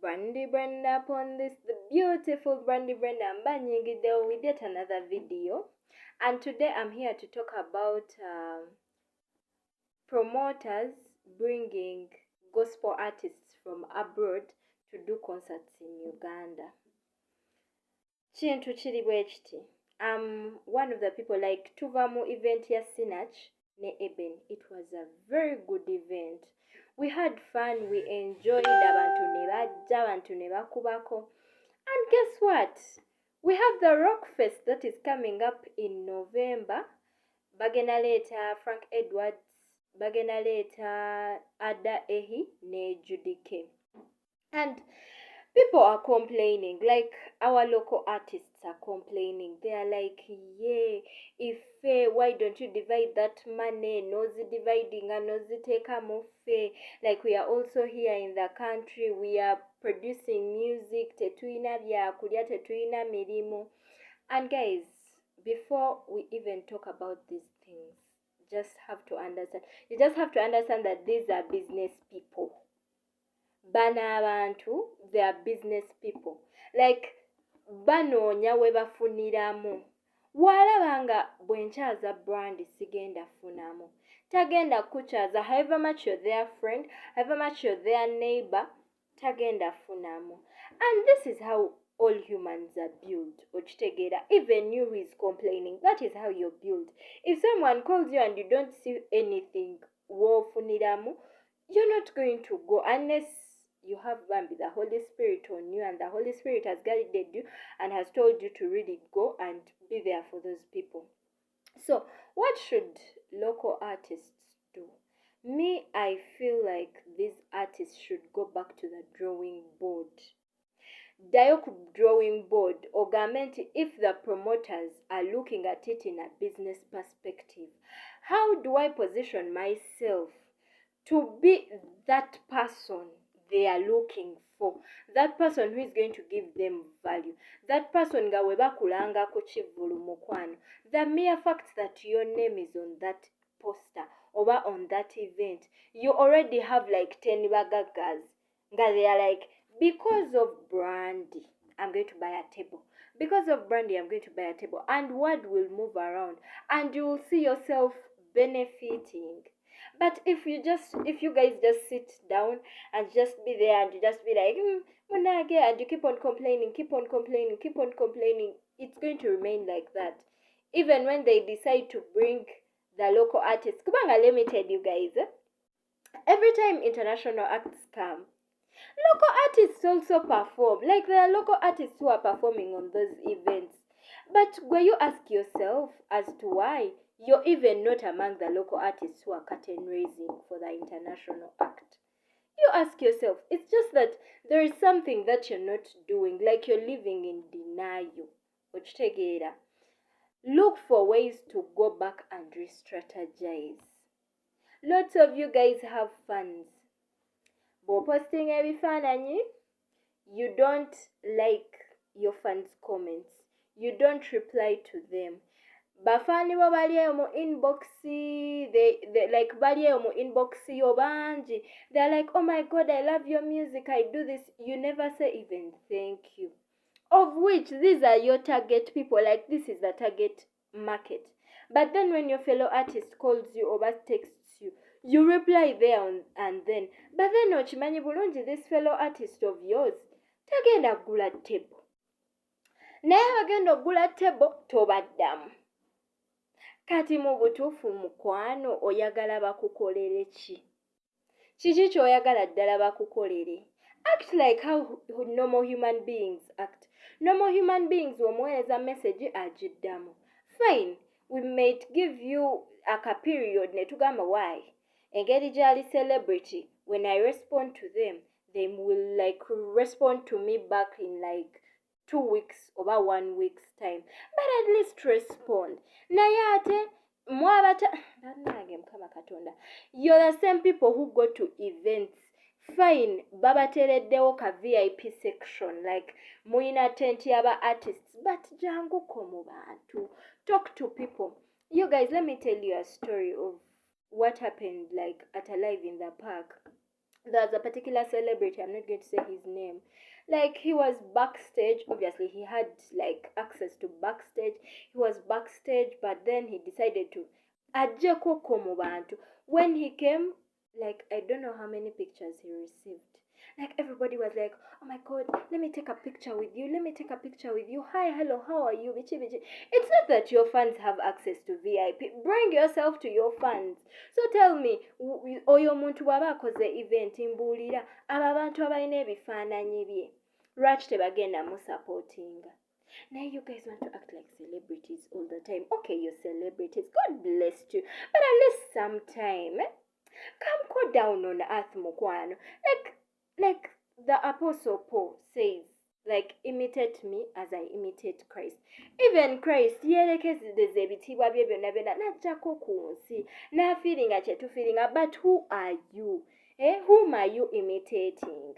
Brandy Brenda upon this, the beautiful Brandy Brenda. I'm banyigideo with yet another video, and today I'm here to talk about promoters bringing gospel artists from abroad to do concerts in Uganda. Chintu chiri bwekiti. I'm one of the people, like tuva mu event ya Sinach ne Eben. It was a very good event. We had fun, we enjoyed, abantu ne bajja, abantu ne bakubako. And guess what? We have the Rock Fest that is coming up in November. Bagenda leeta Frank Edwards, bagenda leeta Ada Ehi ne Judy K. And people are complaining, like our local artists are complaining. They are like, yeah, if why don't you divide that money? Nozi dividing and nozi take more fair. Like we are also here in the country, we are producing music, tetuina bya kulya, tetuina mirimu. And guys, before we even talk about these things, you just have to understand that these are business people. Bana abantu, they are business people. Like banoonya we bafuniramu. Walabanga bwenkyaza brand sigenda funamu. Tagenda kukyaza, however much you're their friend, however much you're their neighbor, tagenda funamu. And this is how all humans are built. Ochitegera, even you who is complaining, that is how you're built. If someone calls you and you don't see anything, wofuniramu, you're not going to go unless you have the Holy Spirit on you, and the Holy Spirit has guided you and has told you to really go and be there for those people. So what should local artists do? Me, I feel like these artists should go back to the drawing board. Dayoku drawing board, ogamenti, if the promoters are looking at it in a business perspective, how do I position myself to be that person they are looking for, that person who is going to give them value, that person nga webakulanga ku kivulu mukwano, the mere fact that your name is on that poster or on that event, you already have like 10 bagagas nga they are like, because of Brandy I'm going to buy a table, because of Brandy I'm going to buy a table, and word will move around and you will see yourself benefiting. But if you guys just sit down and just be there and you just be like, munage, and you keep on complaining, it's going to remain like that. Even when they decide to bring the local artists, kubanga let me tell you guys, every time international acts come, local artists also perform. Like there are local artists who are performing on those events. But when you ask yourself as to why you're even not among the local artists who are curtain raising for the international act, you ask yourself, it's just that there is something that you're not doing, like you're living in denial. Look for ways to go back and re-strategize. Lots of you guys have fans. But posting ebifaananyi, you don't like your fans' comments. You don't reply to them. Bafani bo bali mu inbox, they like bali mu inbox yo banji. They're like, oh my god, I love your music, I do this. You never say even thank you. Of which these are your target people, like this is the target market. But then when your fellow artist calls you or texts you, you reply there and then. But then ochimanyi bulungi, this fellow artist of yours tagenda gula table. Naye bagenda gula table tobaddamu. Kati mu butuufu mukwano oyagala bakukolere ki? Kiki ky'oyagala ddala bakukolere? Act like how normal human beings act. Normal human beings omuweereza message agiddamu. Fine, we might give you a period ne tugamba why. Engeri gyali celebrity, when I respond to them, they will like respond to me back in like 2 weeks or 1 week's time. But at least respond. Naye ate mwabata bannange mukama katonda, you're the same people who go to events. Fine, babatereddewo ka VIP section, like muina tent yaba artists, but janguko mu bantu. Talk to people. You guys, let me tell you a story of what happened like at a live in the park. there's a particular celebrity, I'm not going to say his name, like he was backstage. Obviously he had like access to backstage. He was backstage, but then he decided to ajeko ko mu bantu. When he came, like I don't know how many pictures he received. Like everybody was like, oh my god, let me take a picture with you, let me take a picture with you, hi, hello, how are you, bichi bichi. It's not that your fans have access to VIP. Bring yourself to your fans. So tell me, oyo muntu bw'aba akoze event mbuulira abo abantu abalina ebifaananyi bye lwaki tebagenda musupportinga? Now you guys want to act like celebrities all the time. Okay, you're celebrities, God bless you, but at least sometime come go down on earth, mukwano. Like the apostle Paul says, like imitate me as I imitate Christ. Even Christ yerekezeza ebitiibwa bye byonna byonna n'ajjako ku nsi n'afiiringa kye tufiiringa. But who are you? Whom are you imitating?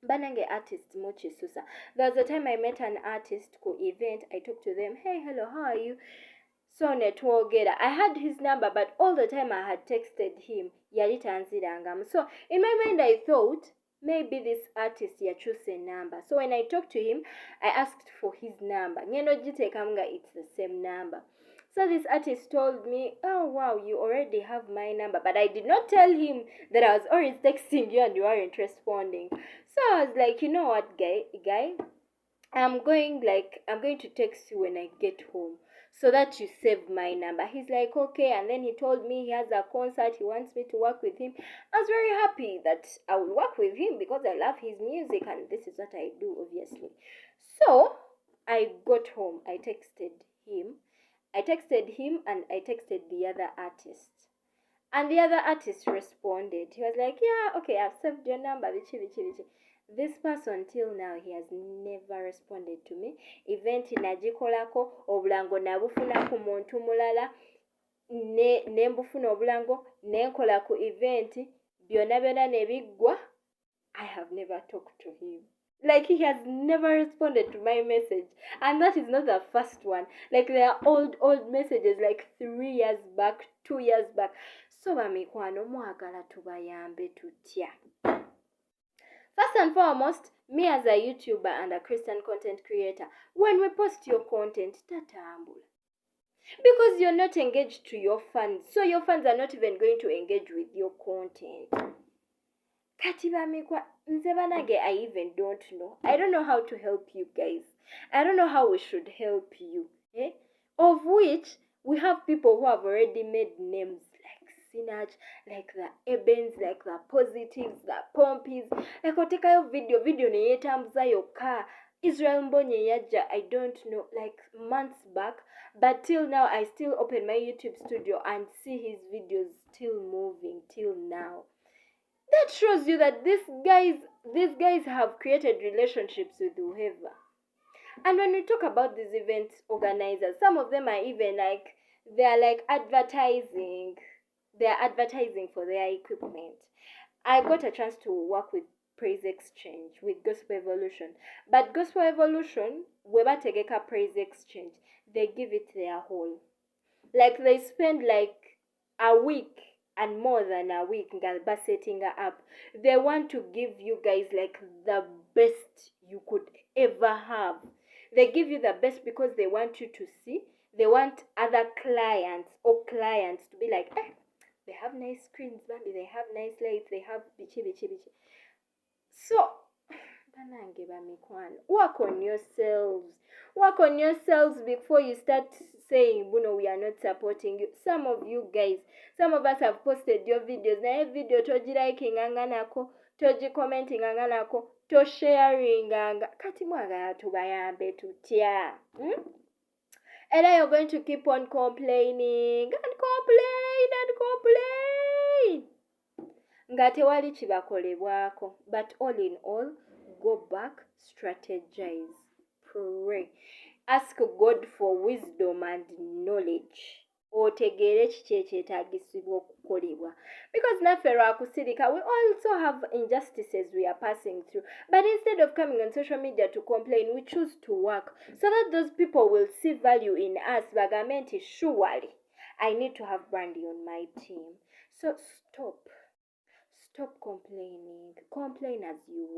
Banange artist Mochisusa. There was a time I met an artist ku event. I talked to them, hey, hello, how are you? So netwogera. I had his number, but all the time I had texted him yali tanzirangamu. So in my mind I thought maybe this artist yakyusa number. So when I talked to him, I asked for his number. Ngendo giteekamu nga it's the same number. So this artist told me, oh wow, you already have my number. But I did not tell him that I was always texting you and you aren't responding. So I was like, you know what, guy, I'm going to text you when I get home so that you save my number. He's like, okay. And then he told me he has a concert, he wants me to work with him. I was very happy that I would work with him because I love his music and this is what I do, obviously. So I got home, I texted him and I texted the other artist. And the other artist responded. He was like, yeah, okay, I've saved your number. This person till now, he has never responded to me. Event nagikolako, obulango nabufuna ku muntu mulala, ne mbufuna obulango, nenkola ku event, byonna byonna nebiggwa. I have never talked to him. Like he has never responded to my message. And that is not the first one. Like there are old messages like 3 years back, 2 years back. So bamikwano mwagala tubayambe tutya. First and foremost, me as a YouTuber and a Christian content creator, when we post your content, tatambula. Because you're not engaged to your fans. So your fans are not even going to engage with your content. Kati bamikwa nze banage, I even don't know. I don't know how to help you guys. I don't know how we should help you. Of which we have people who have already made names like Sinach, like the Ebens, like the Positives, the Pompies. Like otekayo video neyetambuza yoka. Israel Mbonye yaja, I don't know, like months back. But till now, I still open my YouTube studio and see his videos still moving till now. That shows you that these guys have created relationships with whoever. And when we talk about these event organizers, some of them are even like, they're like advertising. They're advertising for their equipment. I got a chance to work with Praise Exchange, with Gospel Evolution. But Gospel Evolution, webategeka Praise Exchange, they give it their whole. Like they spend like a week and more than a week by setting up. They want to give you guys like the best you could ever have. They give you the best because they want you to see. They want other clients to be like, they have nice screens, baby. They have nice lights. They have bichi. So, work on yourselves. Work on yourselves before you start saying, we are not supporting you. Some of you guys, some of us have posted your videos. Na video toji liking anganako, toji commenting anganako, to sharing anga. Kati mwagala tubayambe tutya. And then you're going to keep on complaining and complain. Nga tewali kibakolebwako. But all in all, go back, strategize, pray. Ask God for wisdom and knowledge. Otegeere kiki ekyetaagisibwa okukolebwa. Because naffe lwakusirika, we also have injustices we are passing through. But instead of coming on social media to complain, we choose to work so that those people will see value in us. Bagambe nti surely I need to have Brandy on my team. So stop Stop complaining. Complain as you want.